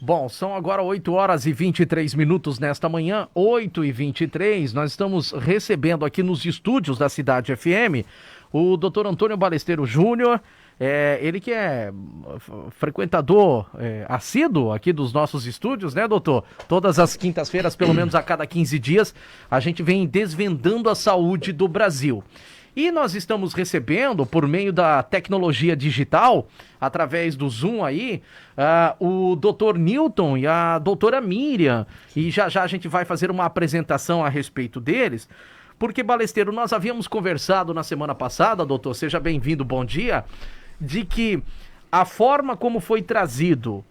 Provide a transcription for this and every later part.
Bom, são agora 8 horas e 23 minutos nesta manhã, 8h23. Nós estamos recebendo aqui nos estúdios da Cidade FM o Dr. Antônio Balesteiro Júnior, ele que é frequentador assíduo aqui dos nossos estúdios, né, doutor? Todas as quintas-feiras, pelo menos a cada 15 dias, a gente vem desvendando a saúde do Brasil. E nós estamos recebendo, por meio da tecnologia digital, através do Zoom aí, o Dr. Newton e a doutora Miriam. E já já a gente vai fazer uma apresentação a respeito deles. Porque, Balesteiro, nós havíamos conversado na semana passada, doutor, seja bem-vindo, bom dia, de que a forma como foi trazido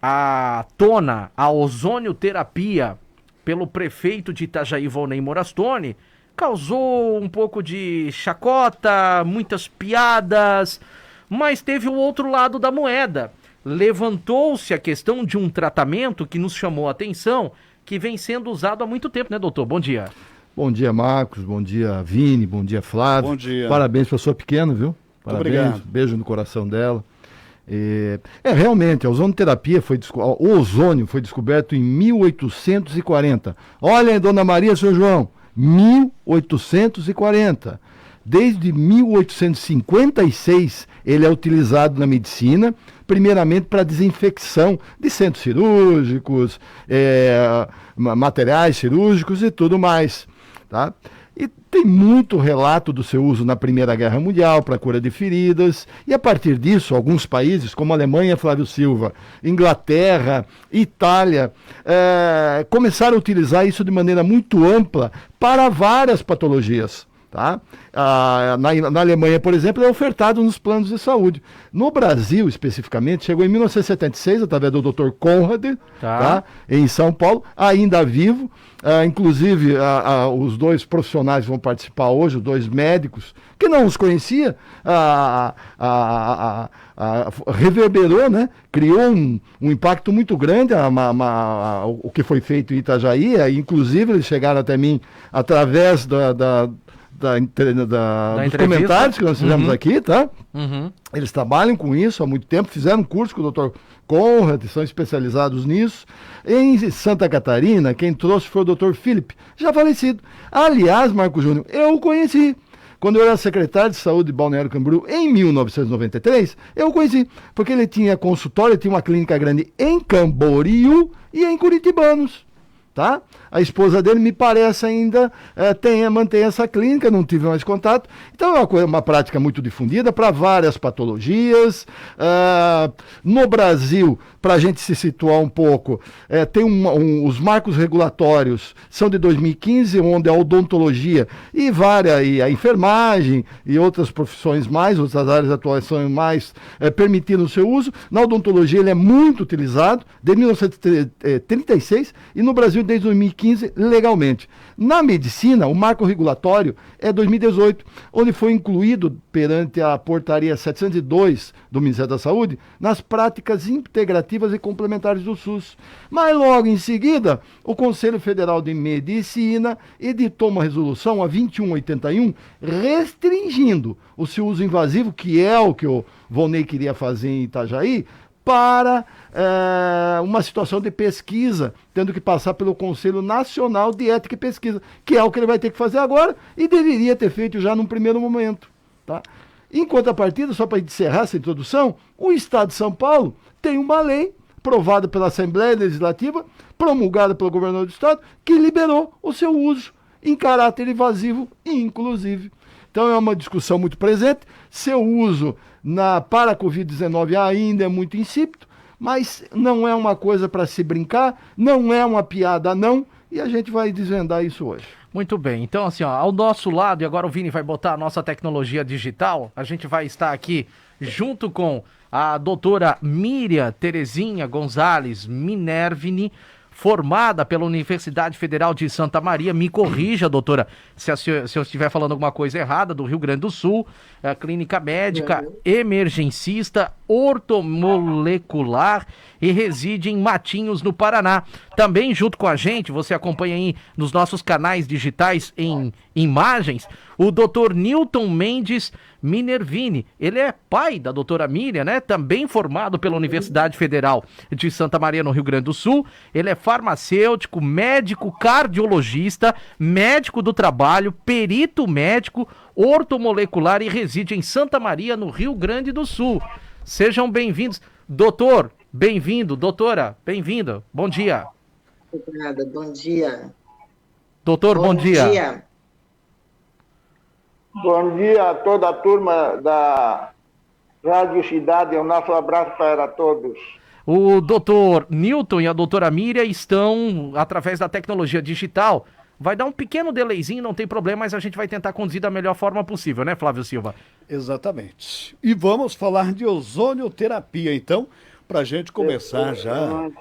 à tona a ozonioterapia pelo prefeito de Itajaí, Volney Morastone, causou um pouco de chacota, muitas piadas, mas teve o outro lado da moeda. Levantou-se a questão de um tratamento que nos chamou a atenção, que vem sendo usado há muito tempo, né, doutor? Bom dia. Bom dia, Marcos. Bom dia, Vini. Bom dia, Flávio. Bom dia. Parabéns para sua pequena, viu? Parabéns. Obrigado. Beijo no coração dela. Realmente, a ozonoterapia o ozônio foi descoberto em 1840. Olha, Dona Maria, seu João, 1840. Desde 1856 ele é utilizado na medicina, primeiramente para desinfecção de centros cirúrgicos, materiais cirúrgicos e tudo mais, tá? E tem muito relato do seu uso na Primeira Guerra Mundial para cura de feridas, e a partir disso, alguns países, como a Alemanha, Flávio Silva, Inglaterra, Itália, começaram a utilizar isso de maneira muito ampla para várias patologias. Tá? Na Alemanha, por exemplo, é ofertado nos planos de saúde. No Brasil, especificamente, chegou em 1976, através do Dr. Conrad, tá? Em São Paulo, ainda vivo. Inclusive, os dois profissionais vão participar hoje, os dois médicos, que não os conhecia, reverberou, né? Criou um impacto muito grande o que foi feito em Itajaí. Inclusive, eles chegaram até mim através dos comentários que nós fizemos aqui, tá? Eles trabalham com isso há muito tempo, fizeram um curso com o Dr. Conrad, são especializados nisso. Em Santa Catarina, quem trouxe foi o Dr. Philip, já falecido. Aliás, Marcos Júnior, eu o conheci. Quando eu era secretário de saúde de Balneário Camboriú, em 1993, eu o conheci, porque ele tinha consultório, tinha uma clínica grande em Camboriú e em Curitibanos. Tá? A esposa dele, me parece, ainda mantém essa clínica, não tive mais contato. Então é uma prática muito difundida para várias patologias. No Brasil, para a gente se situar um pouco, tem os marcos regulatórios, são de 2015, onde a odontologia e a enfermagem e outras profissões mais, outras áreas de atuação mais, permitiram o seu uso. Na odontologia ele é muito utilizado, desde 1936, e no Brasil desde 2015, legalmente. Na medicina, o marco regulatório é 2018, onde foi incluído, perante a portaria 702 do Ministério da Saúde, nas práticas integrativas e complementares do SUS. Mas logo em seguida, o Conselho Federal de Medicina editou uma resolução, a 2181, restringindo o seu uso invasivo, que é o que o Volney queria fazer em Itajaí, para uma situação de pesquisa, tendo que passar pelo Conselho Nacional de Ética e Pesquisa, que é o que ele vai ter que fazer agora e deveria ter feito já num primeiro momento. Tá? Em contrapartida, só para encerrar essa introdução, o Estado de São Paulo tem uma lei aprovada pela Assembleia Legislativa, promulgada pelo governador do Estado, que liberou o seu uso em caráter invasivo, inclusive. Então é uma discussão muito presente. Seu uso para a Covid-19 ainda é muito insípido, mas não é uma coisa para se brincar, não é uma piada não, e a gente vai desvendar isso hoje. Muito bem, então assim, ao nosso lado, e agora o Vini vai botar a nossa tecnologia digital, a gente vai estar aqui junto com a doutora Miriam Terezinha Gonzalez Minervini, formada pela Universidade Federal de Santa Maria. Me corrija, doutora, se eu estiver falando alguma coisa errada, do Rio Grande do Sul, clínica médica, emergencista, ortomolecular, e reside em Matinhos, no Paraná. Também junto com a gente, você acompanha aí nos nossos canais digitais em imagens, o Dr. Newton Mendes Minervini. Ele é pai da doutora Miriam, né? Também formado pela Universidade Federal de Santa Maria, no Rio Grande do Sul. Ele é farmacêutico, médico, cardiologista, médico do trabalho, perito médico, ortomolecular e reside em Santa Maria, no Rio Grande do Sul. Sejam bem-vindos. Doutor, bem-vindo. Doutora, bem-vinda. Bom dia. Obrigada, bom dia. Doutor, bom dia. Bom dia a toda a turma da Rádio Cidade. Um nosso abraço para todos. O doutor Newton e a doutora Miriam estão, através da tecnologia digital, vai dar um pequeno delayzinho, não tem problema, mas a gente vai tentar conduzir da melhor forma possível, né, Flávio Silva? Exatamente. E vamos falar de ozonioterapia, então, para a gente começar já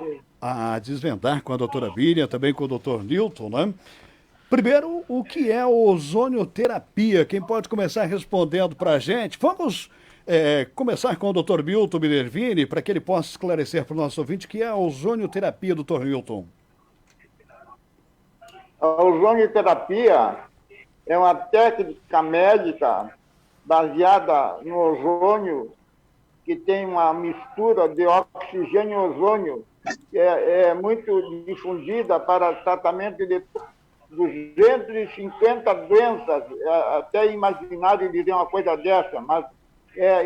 a desvendar com a doutora Miriam, também com o doutor Newton, né? Primeiro, o que é ozonioterapia? Quem pode começar respondendo para a gente? Vamos começar com o doutor Milton Minervini, para que ele possa esclarecer para o nosso ouvinte o que é a ozonioterapia, doutor Milton. A ozonioterapia é uma técnica médica baseada no ozônio, que tem uma mistura de oxigênio e ozônio, que é muito difundida para tratamento de 250 doenças. Até imaginário dizer uma coisa dessa, mas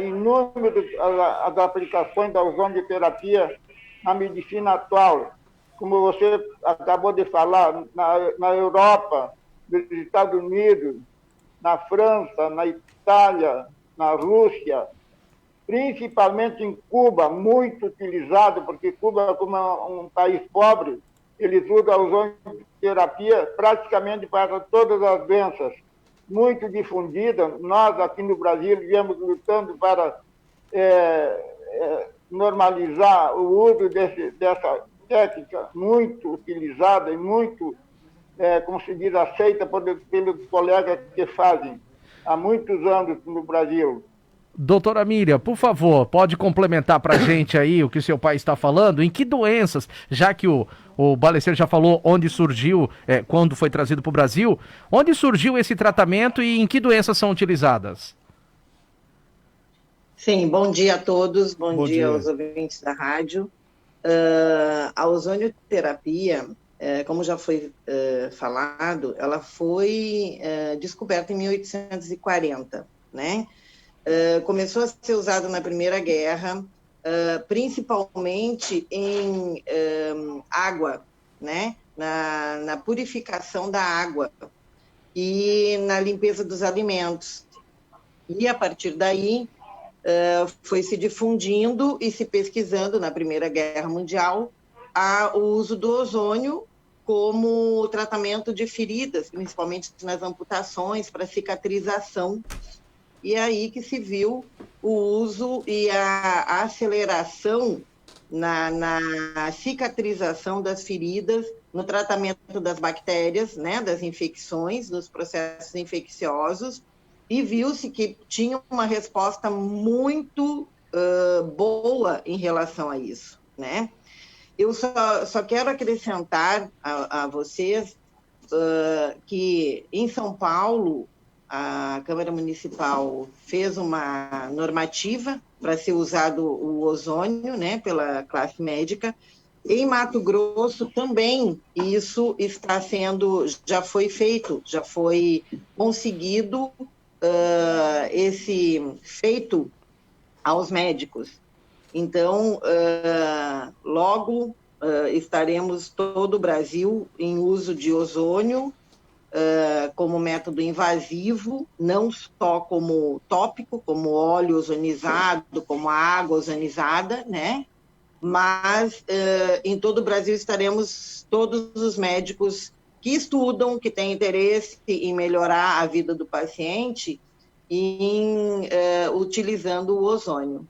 inúmeras as aplicações da ozonioterapia na medicina atual. Como você acabou de falar, na Europa, nos Estados Unidos, na França, na Itália, na Rússia, principalmente em Cuba, muito utilizado, porque Cuba, como é um país pobre, eles usam a ozonioterapia praticamente para todas as doenças. Muito difundida. Nós, aqui no Brasil, viemos lutando para normalizar o uso dessa técnica muito utilizada e muito, como se diz, aceita pelos colegas que fazem há muitos anos no Brasil. Doutora Miriam, por favor, pode complementar para a gente aí o que o seu pai está falando? Em que doenças, já que o Balesteiro já falou onde surgiu, quando foi trazido para o Brasil, onde surgiu esse tratamento e em que doenças são utilizadas? Sim, bom dia a todos, bom dia aos ouvintes da rádio. A ozonioterapia, como já foi falado, ela foi descoberta em 1840, né? Começou a ser usado na Primeira Guerra, principalmente em água, né? Na purificação da água e na limpeza dos alimentos. E, a partir daí, foi se difundindo e se pesquisando na Primeira Guerra Mundial o uso do ozônio como tratamento de feridas, principalmente nas amputações, para cicatrização. E é aí que se viu o uso e a aceleração na cicatrização das feridas, no tratamento das bactérias, né, das infecções, dos processos infecciosos, e viu-se que tinha uma resposta muito boa em relação a isso, né? Eu só quero acrescentar a vocês que em São Paulo, a Câmara Municipal fez uma normativa para ser usado o ozônio, né, pela classe médica. Em Mato Grosso também isso está sendo, já foi feito, já foi conseguido esse feito aos médicos. Então, logo estaremos todo o Brasil em uso de ozônio, como método invasivo, não só como tópico, como óleo ozonizado, como água ozonizada, né? Mas em todo o Brasil estaremos todos os médicos que estudam, que têm interesse em melhorar a vida do paciente, utilizando o ozônio.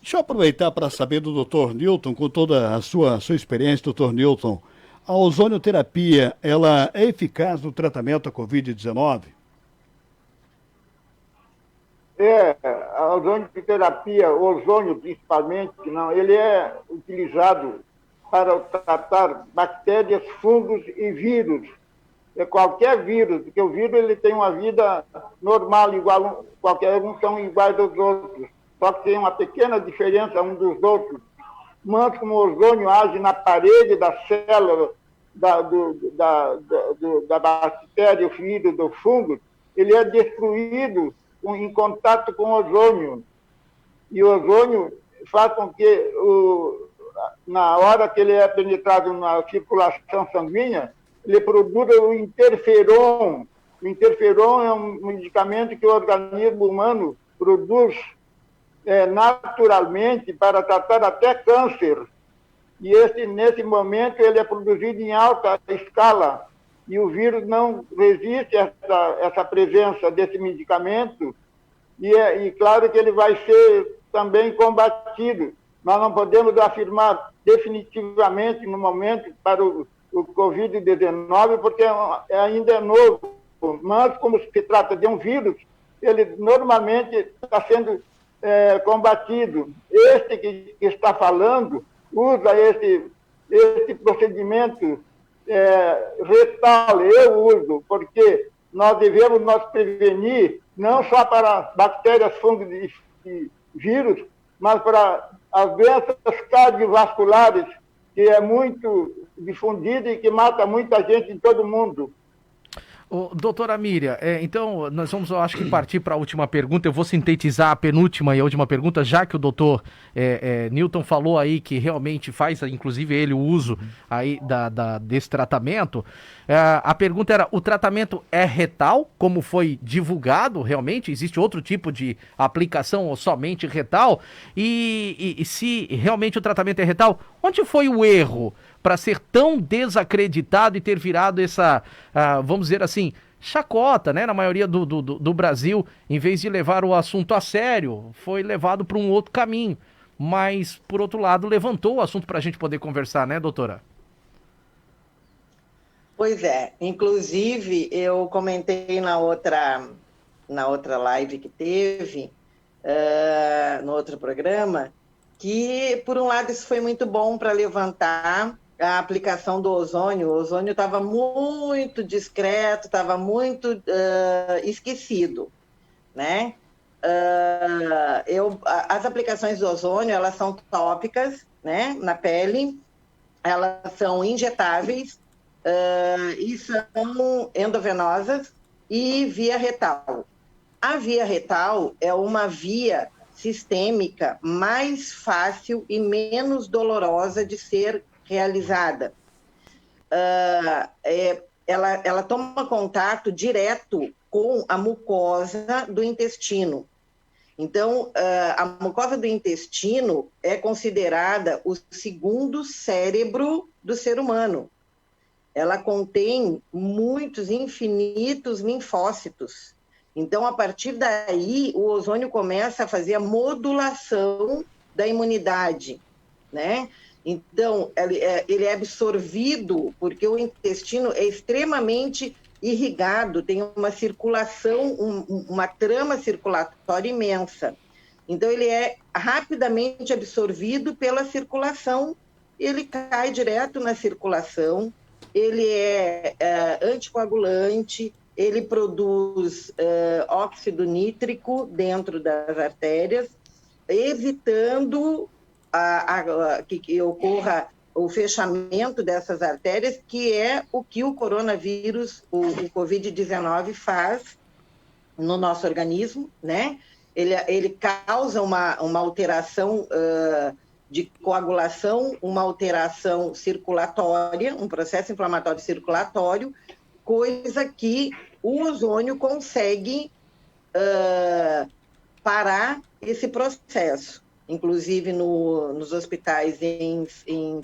Deixa eu aproveitar para saber do Dr. Newton, com toda a sua experiência, Dr. Newton. A ozonioterapia, ela é eficaz no tratamento da Covid-19? A a ozonioterapia, ozônio principalmente, não, ele é utilizado para tratar bactérias, fungos e vírus. Qualquer vírus, porque o vírus ele tem uma vida normal, igual, qualquer um são iguais aos outros, só que tem uma pequena diferença um dos outros. Mas como o ozônio age na parede da célula da bactéria, o vírus, do fungo, ele é destruído em contato com o ozônio. E o ozônio faz com que, na hora que ele é penetrado na circulação sanguínea, ele produz o interferon. O interferon é um medicamento que o organismo humano produz naturalmente para tratar até câncer. E nesse momento ele é produzido em alta escala. E o vírus não resiste a essa presença desse medicamento. E claro que ele vai ser também combatido. Nós não podemos afirmar definitivamente no momento para o Covid-19, porque ainda é novo. Mas, como se trata de um vírus, ele normalmente está sendo combatido. Este que está falando usa esse procedimento retal, eu uso, porque nós devemos nos prevenir não só para bactérias, fungos e vírus, mas para as doenças cardiovasculares, que é muito difundida e que mata muita gente em todo o mundo. Doutora Miriam, então nós vamos, eu acho que partir para a última pergunta. Eu vou sintetizar a penúltima e a última pergunta, já que o doutor Newton falou aí que realmente faz, inclusive ele, o uso aí desse tratamento. A pergunta era, o tratamento é retal, como foi divulgado realmente? Existe outro tipo de aplicação ou somente retal? E se realmente o tratamento é retal, onde foi o erro para ser tão desacreditado e ter virado essa, vamos dizer assim, chacota, né? Na maioria do Brasil, em vez de levar o assunto a sério, foi levado para um outro caminho. Mas, por outro lado, levantou o assunto para a gente poder conversar, né, doutora? Pois é. Inclusive, eu comentei na outra live que teve, no outro programa, que, por um lado, isso foi muito bom para levantar a aplicação do ozônio. O ozônio estava muito discreto, estava muito esquecido, né? As aplicações do ozônio, elas são tópicas, né, na pele, elas são injetáveis e são endovenosas e via retal. A via retal é uma via sistêmica mais fácil e menos dolorosa de ser realizada. Ela toma contato direto com a mucosa do intestino. Então, a mucosa do intestino é considerada o segundo cérebro do ser humano. Ela contém muitos, infinitos linfócitos. Então, a partir daí, o ozônio começa a fazer a modulação da imunidade, né? Então, ele é absorvido, porque o intestino é extremamente irrigado, tem uma circulação, uma trama circulatória imensa. Então, ele é rapidamente absorvido pela circulação, ele cai direto na circulação, ele é anticoagulante, ele produz óxido nítrico dentro das artérias, evitando que ocorra o fechamento dessas artérias, que é o que o coronavírus, o Covid-19 faz no nosso organismo, né? Ele causa uma alteração de coagulação, uma alteração circulatória, um processo inflamatório circulatório, coisa que o ozônio consegue parar esse processo. Inclusive nos hospitais em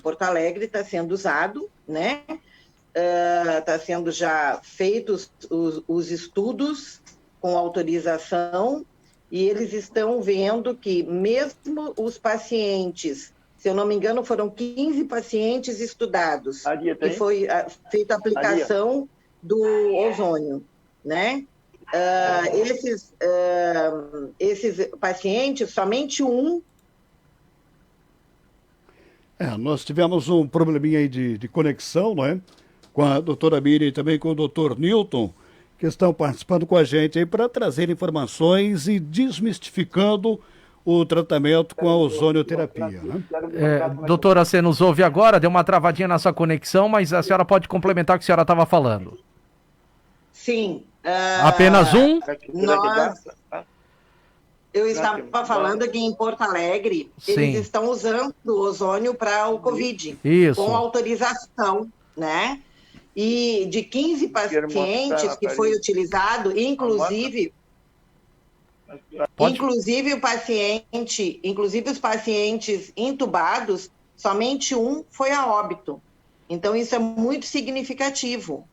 Porto Alegre está sendo usado, né? Está sendo já feitos os estudos com autorização e eles estão vendo que mesmo os pacientes, se eu não me engano, foram 15 pacientes estudados e foi feita a aplicação do ozônio, né? esses pacientes, somente um. Nós tivemos um probleminha aí de conexão, não é? Com a doutora Miriam e também com o doutor Newton, que estão participando com a gente aí para trazer informações e desmistificando o tratamento com a ozonioterapia, né? Doutora, você nos ouve agora? Deu uma travadinha na sua conexão, mas a senhora pode complementar o que a senhora estava falando. Sim. Apenas um? Eu estava falando que em Porto Alegre, Sim. eles estão usando o ozônio para o Covid. Isso. Com autorização, né? E de 15 pacientes que foi utilizado, inclusive os pacientes intubados, somente um foi a óbito. Então, isso é muito significativo.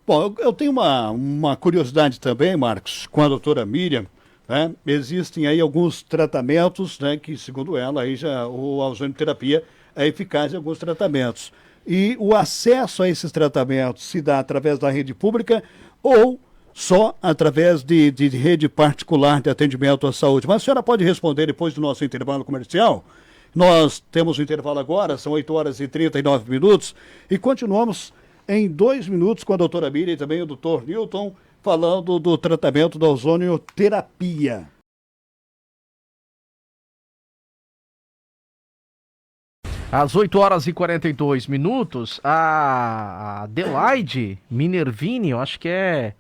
Bom, eu tenho uma curiosidade também, Marcos, com a doutora Miriam, né? Existem aí alguns tratamentos, né, que, segundo ela, aí a ozonioterapia é eficaz em alguns tratamentos. E o acesso a esses tratamentos se dá através da rede pública ou só através de rede particular de atendimento à saúde? Mas a senhora pode responder depois do nosso intervalo comercial. Nós temos o intervalo agora, são 8h39, e continuamos em 2 minutos com a doutora Miriam e também o doutor Newton, falando do tratamento da ozonioterapia. Às 8h42, a Adelaide Minervini, eu acho que é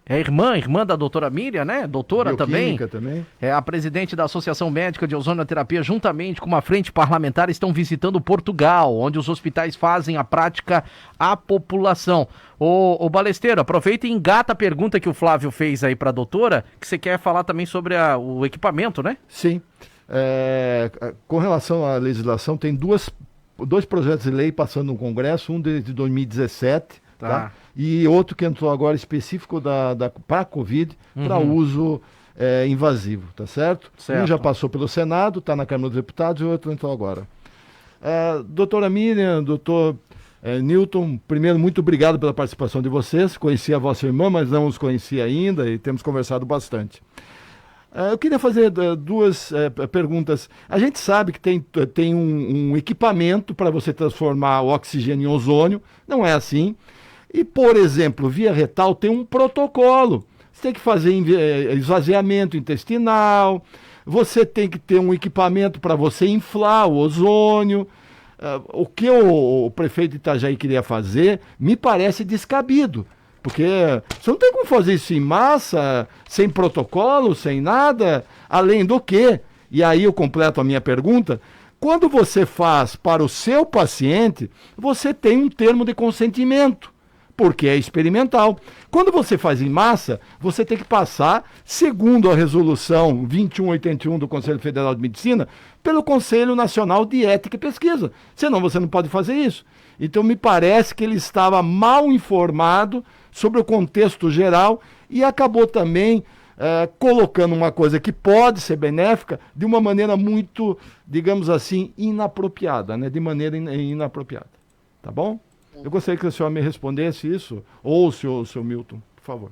irmã da doutora Miriam, né? Doutora também. É a presidente da Associação Médica de Ozonioterapia, juntamente com uma frente parlamentar, estão visitando Portugal, onde os hospitais fazem a prática à população. Ô Balesteiro, aproveita e engata a pergunta que o Flávio fez aí para a doutora, que você quer falar também sobre o equipamento, né? Sim. Com relação à legislação, tem dois projetos de lei passando no Congresso, um desde 2017, tá? E outro que entrou agora específico para a Covid, para uso invasivo, tá certo? Um já passou pelo Senado, está na Câmara dos Deputados, e o outro entrou agora. Doutora Miriam, doutor Newton, primeiro, muito obrigado pela participação de vocês. Conheci a vossa irmã, mas não os conheci ainda e temos conversado bastante. Eu queria fazer duas perguntas. A gente sabe que tem um equipamento para você transformar o oxigênio em ozônio, não é assim. E, por exemplo, via retal tem um protocolo. Você tem que fazer esvaziamento intestinal, você tem que ter um equipamento para você inflar o ozônio. O que o prefeito de Itajaí queria fazer me parece descabido. Porque você não tem como fazer isso em massa, sem protocolo, sem nada, além do que, e aí eu completo a minha pergunta, quando você faz para o seu paciente, você tem um termo de consentimento, porque é experimental. Quando você faz em massa, você tem que passar, segundo a resolução 2181 do Conselho Federal de Medicina, pelo Conselho Nacional de Ética e Pesquisa. Senão você não pode fazer isso. Então me parece que ele estava mal informado sobre o contexto geral e acabou também colocando uma coisa que pode ser benéfica de uma maneira muito, digamos assim, inapropriada, né? De maneira inapropriada. Tá bom? Eu gostaria que a senhora me respondesse isso, ou o seu Milton, por favor.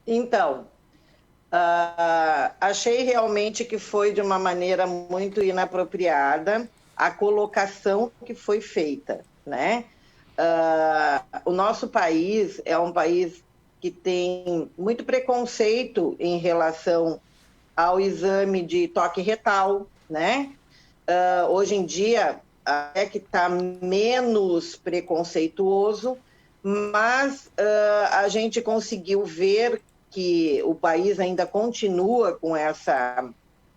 Então, achei realmente que foi de uma maneira muito inapropriada a colocação que foi feita, né? O nosso país é um país que tem muito preconceito em relação ao exame de toque retal, né? Hoje em dia é que está menos preconceituoso, mas a gente conseguiu ver que o país ainda continua com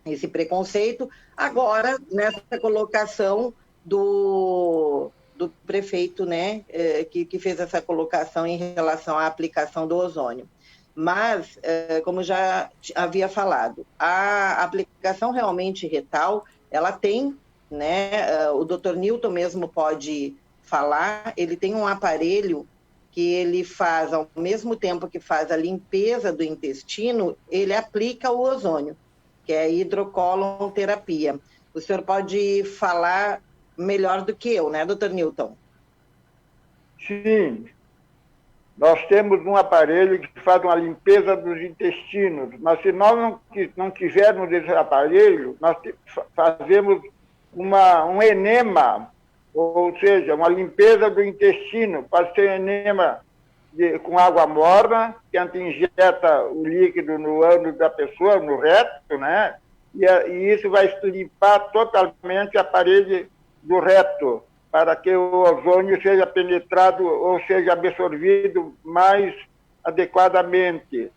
esse preconceito, agora nessa colocação do prefeito, né, que fez essa colocação em relação à aplicação do ozônio. Mas, como já havia falado, a aplicação realmente retal, ela tem, né, o Dr. Newton mesmo pode falar, ele tem um aparelho que ele faz, ao mesmo tempo que faz a limpeza do intestino, ele aplica o ozônio, que é a hidrocolonterapia. O senhor pode falar melhor do que eu, né, doutor Newton? Sim. Nós temos um aparelho que faz uma limpeza dos intestinos, mas se nós não tivermos esse aparelho, nós fazemos um enema, ou seja, uma limpeza do intestino. Pode ser enema com água morna, que a gente injeta o líquido no ânus da pessoa, no reto, né? E isso vai limpar totalmente a parede do reto, para que o ozônio seja penetrado ou seja absorvido mais adequadamente.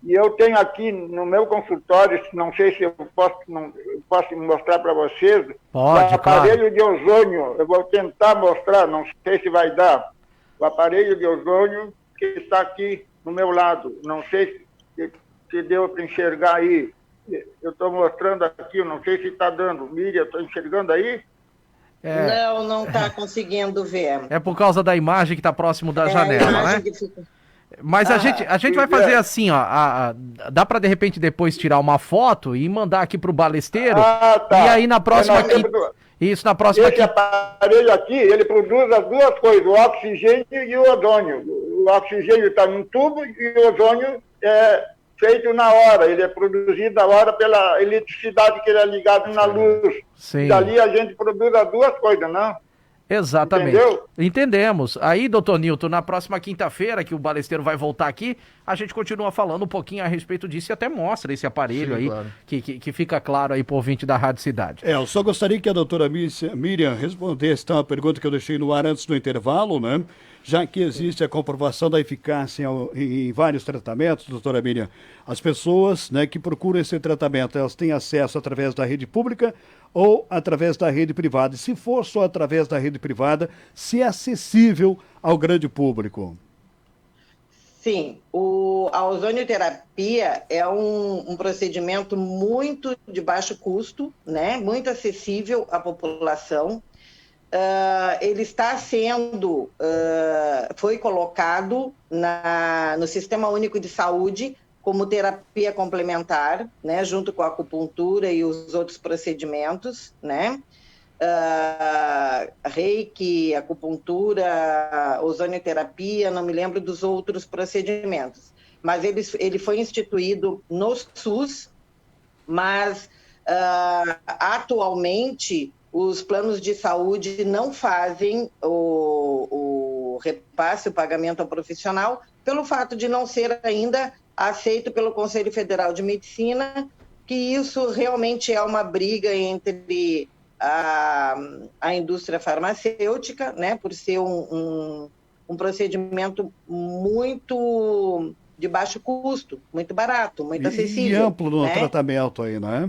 E eu tenho aqui no meu consultório, não sei se eu posso mostrar para vocês, Pode, o aparelho de ozônio. Eu vou tentar mostrar, não sei se vai dar. O aparelho de ozônio que está aqui no meu lado. Não sei se deu para enxergar aí. Eu estou mostrando aqui, eu não sei se está dando. Miriam, estou enxergando aí? Não está conseguindo ver. É por causa da imagem que está próximo da janela, né? Mas a gente vai fazer assim, ó. Dá para de repente depois tirar uma foto e mandar aqui pro balesteiro. Tá. E aí na próxima aqui. Isso, na próxima aqui. Esse aparelho aqui, ele produz as duas coisas, o oxigênio e o ozônio. O oxigênio está num tubo e o ozônio é feito na hora. Ele é produzido na hora pela eletricidade que ele é ligado na luz. Sim. Dali a gente produz as duas coisas, não? Exatamente. Entendeu? Entendemos. Aí, doutor Nilton, na próxima quinta-feira, que o balesteiro vai voltar aqui, a gente continua falando um pouquinho a respeito disso e até mostra esse aparelho. Sim, aí, claro. que fica claro aí pro ouvinte da Rádio Cidade. Eu só gostaria que a doutora Miriam respondesse uma pergunta que eu deixei no ar antes do intervalo, né? Já que existe a comprovação da eficácia em vários tratamentos, doutora Miriam, as pessoas, né, que procuram esse tratamento, elas têm acesso através da rede pública ou através da rede privada? E se for só através da rede privada, se é acessível ao grande público? Sim, a ozonioterapia é um procedimento muito de baixo custo, né? Muito acessível à população. Ele está sendo, foi colocado no Sistema Único de Saúde como terapia complementar, né, junto com a acupuntura e os outros procedimentos, né, reiki, acupuntura, ozonioterapia, não me lembro dos outros procedimentos, mas ele foi instituído no SUS, mas atualmente os planos de saúde não fazem o repasse, o pagamento ao profissional, pelo fato de não ser ainda aceito pelo Conselho Federal de Medicina, que isso realmente é uma briga entre a indústria farmacêutica, né, por ser um procedimento muito de baixo custo, muito barato, muito acessível. E amplo no, né? Tratamento aí, não é?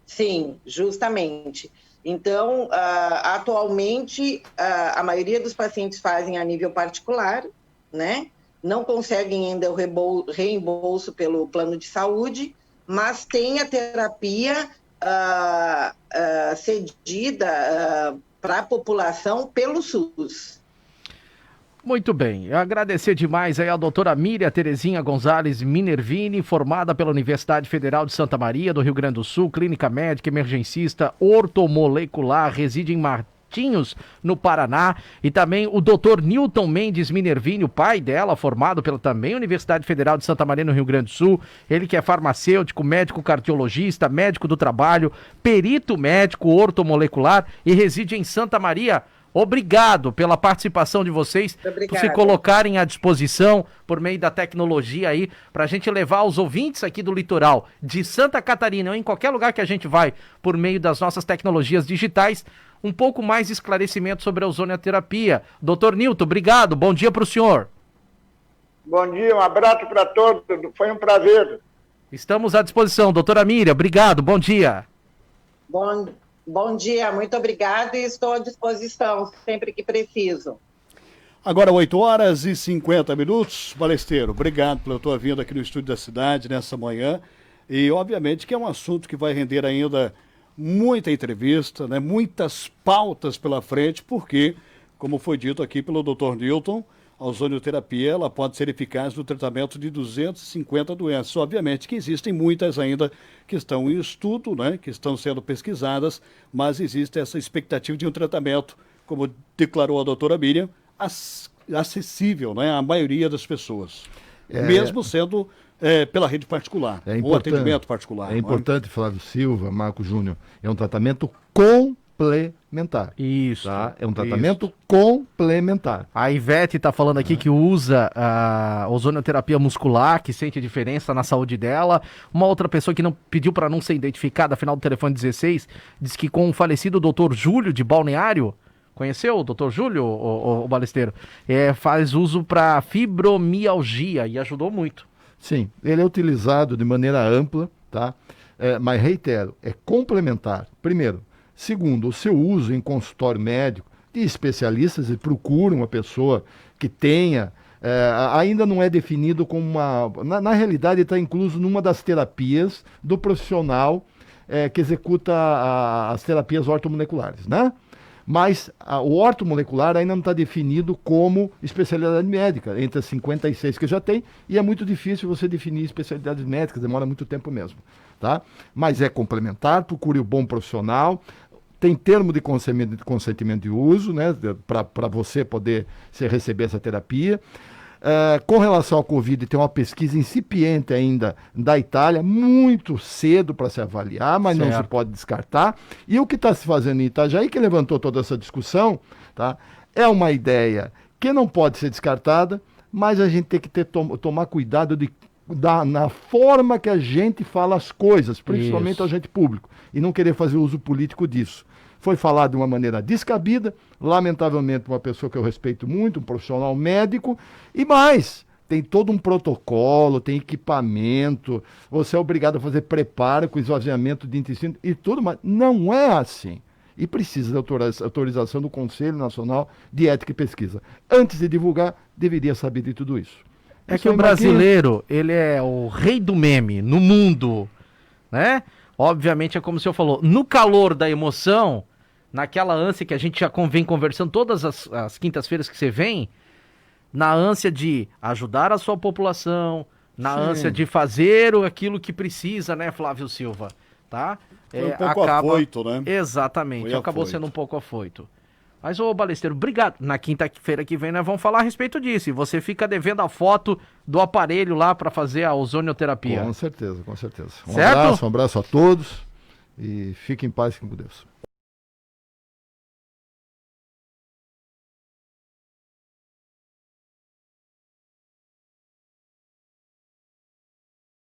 Sim, justamente. Então, atualmente, a maioria dos pacientes fazem a nível particular, né? Não conseguem ainda o reembolso pelo plano de saúde, mas tem a terapia cedida para a população pelo SUS. Muito bem, agradecer demais aí a doutora Miriam Terezinha Gonzalez Minervini, formada pela Universidade Federal de Santa Maria, do Rio Grande do Sul, clínica médica, emergencista, ortomolecular, reside em Martinhos, no Paraná, e também o doutor Nilton Mendes Minervini, o pai dela, formado pela também Universidade Federal de Santa Maria, no Rio Grande do Sul, ele que é farmacêutico, médico cardiologista, médico do trabalho, perito médico ortomolecular e reside em Santa Maria. Obrigado pela participação de vocês, por se colocarem à disposição por meio da tecnologia aí, para a gente levar aos ouvintes aqui do litoral de Santa Catarina ou em qualquer lugar que a gente vai, por meio das nossas tecnologias digitais, um pouco mais de esclarecimento sobre a ozonioterapia. Doutor Nilton, obrigado, bom dia para o senhor. Bom dia, um abraço para todos, foi um prazer. Estamos à disposição, doutora Miriam, obrigado, bom dia. Bom dia, muito obrigada e estou à disposição sempre que preciso. Agora 8h50. Balesteiro, obrigado pela tua vinda aqui no estúdio da cidade nessa manhã. E obviamente que é um assunto que vai render ainda muita entrevista, né? Muitas pautas pela frente, porque, como foi dito aqui pelo Dr. Nilton, a ozonioterapia ela pode ser eficaz no tratamento de 250 doenças. Obviamente que existem muitas ainda que estão em estudo, né, que estão sendo pesquisadas, mas existe essa expectativa de um tratamento, como declarou a doutora Miriam, acessível, né, à maioria das pessoas, mesmo sendo pela rede particular, ou atendimento particular. É importante, Flávio Silva, Marco Júnior, é um tratamento complementar. Isso. Tá? É um tratamento complementar. A Ivete está falando aqui que usa a ozonioterapia muscular, que sente diferença na saúde dela. Uma outra pessoa que não pediu para não ser identificada, final do telefone 16, diz que com o falecido Dr. Júlio de Balneário, conheceu o Dr. Júlio, o Balesteiro? Faz uso para fibromialgia e ajudou muito. Sim, ele é utilizado de maneira ampla, tá? Mas reitero, é complementar. Primeiro. Segundo, o seu uso em consultório médico de especialistas, e procura uma pessoa que tenha, ainda não é definido como uma... Na realidade, está incluso numa das terapias do profissional que executa as terapias ortomoleculares, né? Mas o ortomolecular ainda não está definido como especialidade médica, entre as 56 que já tem, e é muito difícil você definir especialidades médicas, demora muito tempo mesmo, tá? Mas é complementar, procure o bom profissional. Tem termo de consentimento de uso, né, para você poder receber essa terapia. Com relação ao Covid, tem uma pesquisa incipiente ainda da Itália, muito cedo para se avaliar, mas não se pode descartar. E o que está se fazendo em Itajaí, que levantou toda essa discussão, tá, é uma ideia que não pode ser descartada, mas a gente tem que tomar cuidado na forma que a gente fala as coisas, principalmente a gente público, e não querer fazer uso político disso. Foi falado de uma maneira descabida, lamentavelmente uma pessoa que eu respeito muito, um profissional médico, e mais, tem todo um protocolo, tem equipamento, você é obrigado a fazer preparo com esvaziamento de intestino e tudo, mas não é assim. E precisa de autorização do Conselho Nacional de Ética e Pesquisa. Antes de divulgar, deveria saber de tudo isso. É que o brasileiro, ele é o rei do meme no mundo, né? Obviamente é como o senhor falou, no calor da emoção, naquela ânsia que a gente já vem conversando todas as quintas-feiras que você vem, na ânsia de ajudar a sua população, na ânsia de fazer aquilo que precisa, né, Flávio Silva, tá? Foi um pouco afoito, né? Exatamente, acabou sendo um pouco afoito. Mas, ô Balesteiro, obrigado. Na quinta-feira que vem nós vamos falar a respeito disso. E você fica devendo a foto do aparelho lá para fazer a ozonioterapia. Com certeza, com certeza. Certo? Um abraço a todos e fiquem em paz com Deus.